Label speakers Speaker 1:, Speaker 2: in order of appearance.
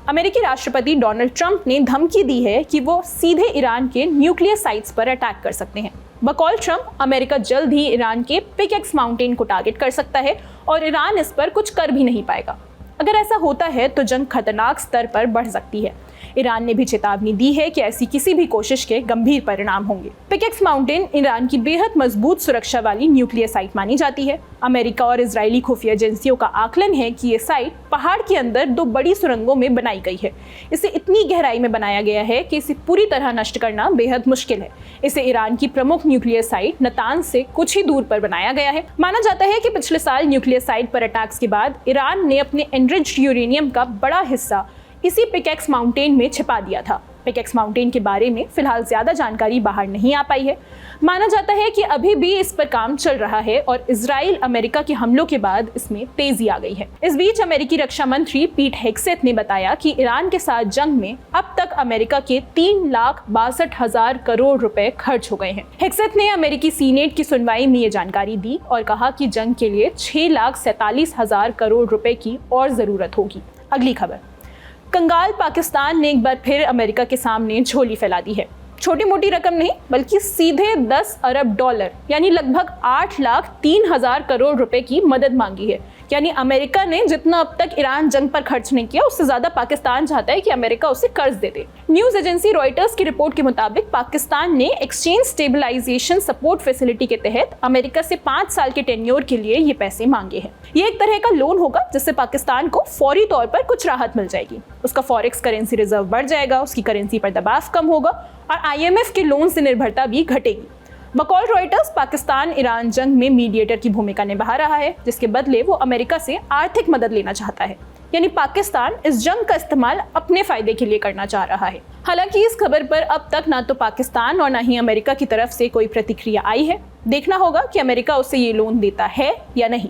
Speaker 1: अमेरिकी राष्ट्रपति Donald Trump ने धमकी दी है कि वो सीधे ईरान के न्यूक्लियर साइट्स पर अटैक कर सकते हैं। बकौल ट्रंप, अमेरिका जल्द ही ईरान के पिकेक्स माउंटेन को टारगेट कर सकता है और ईरान इस पर कुछ कर भी नहीं पाएगा। अगर ऐसा होता है तो जंग खतरनाक स्तर पर बढ़ सकती है। ईरान ने भी चेतावनी दी है कि ऐसी किसी भी कोशिश के गंभीर परिणाम होंगे। पिकेक्स माउंटेन ईरान की बेहद मजबूत सुरक्षा वाली न्यूक्लियर साइट मानी जाती है। अमेरिका और इजरायली खुफिया एजेंसियों का आकलन है कि ये साइट पहाड़ के अंदर 2 बड़ी सुरंगों में बनाई गई है। इसे इतनी गहराई में बनाया गया है कि इसे पूरी तरह नष्ट करना बेहद मुश्किल है। इसे ईरान की प्रमुख न्यूक्लियर साइट नतांज से कुछ ही दूर पर बनाया गया है। माना जाता है कि पिछले साल न्यूक्लियर साइट पर अटैक्स के बाद ईरान ने अपने एनरिच्ड यूरेनियम का बड़ा हिस्सा इसी पिकेक्स माउंटेन में छिपा दिया था। पिकेक्स माउंटेन के बारे में फिलहाल ज्यादा जानकारी बाहर नहीं आ पाई है। माना जाता है कि अभी भी इस पर काम चल रहा है और इजराइल अमेरिका के हमलों के बाद इसमें तेजी आ गई है। इस बीच अमेरिकी रक्षा मंत्री पीट हेग्सेथ ने बताया कि ईरान के साथ जंग में अब तक अमेरिका के 3,62,000 करोड़ रुपए खर्च हो गए हैं। हेग्सेथ ने अमेरिकी सीनेट की सुनवाई में ये जानकारी दी और कहा कि जंग के लिए 6,47,000 करोड़ रुपए की और जरूरत होगी। अगली खबर, कंगाल पाकिस्तान ने एक बार फिर अमेरिका के सामने झोली फैला दी है। छोटी मोटी रकम नहीं बल्कि सीधे 10 अरब डॉलर यानी लगभग 8,03,000 करोड़ रुपए की मदद मांगी है। यानी अमेरिका ने जितना अब तक ईरान जंग पर खर्च नहीं किया उससे ज्यादा पाकिस्तान चाहता है कि अमेरिका उसे कर्ज दे दे। न्यूज एजेंसी रॉयटर्स की रिपोर्ट के मुताबिक पाकिस्तान ने एक्सचेंज स्टेबलाइजेशन सपोर्ट फैसिलिटी के तहत अमेरिका से 5 साल के टेन्योर के लिए ये पैसे मांगे हैं। ये एक तरह का लोन होगा जिससे पाकिस्तान को फौरी तौर पर कुछ राहत मिल जाएगी। उसका फॉरेक्स करेंसी रिजर्व बढ़ जाएगा, उसकी करेंसी पर दबाव कम होगा और IMF के लोन से निर्भरता भी घटेगी। बकौल रॉयटर्स, पाकिस्तान ईरान जंग में मीडिएटर की भूमिका निभा रहा है जिसके बदले वो अमेरिका से आर्थिक मदद लेना चाहता है। यानी पाकिस्तान इस जंग का इस्तेमाल अपने फायदे के लिए करना चाह रहा है। हालांकि इस खबर पर अब तक ना तो पाकिस्तान और ना ही अमेरिका की तरफ से कोई प्रतिक्रिया आई है। देखना होगा कि अमेरिका उसे ये लोन देता है या नहीं।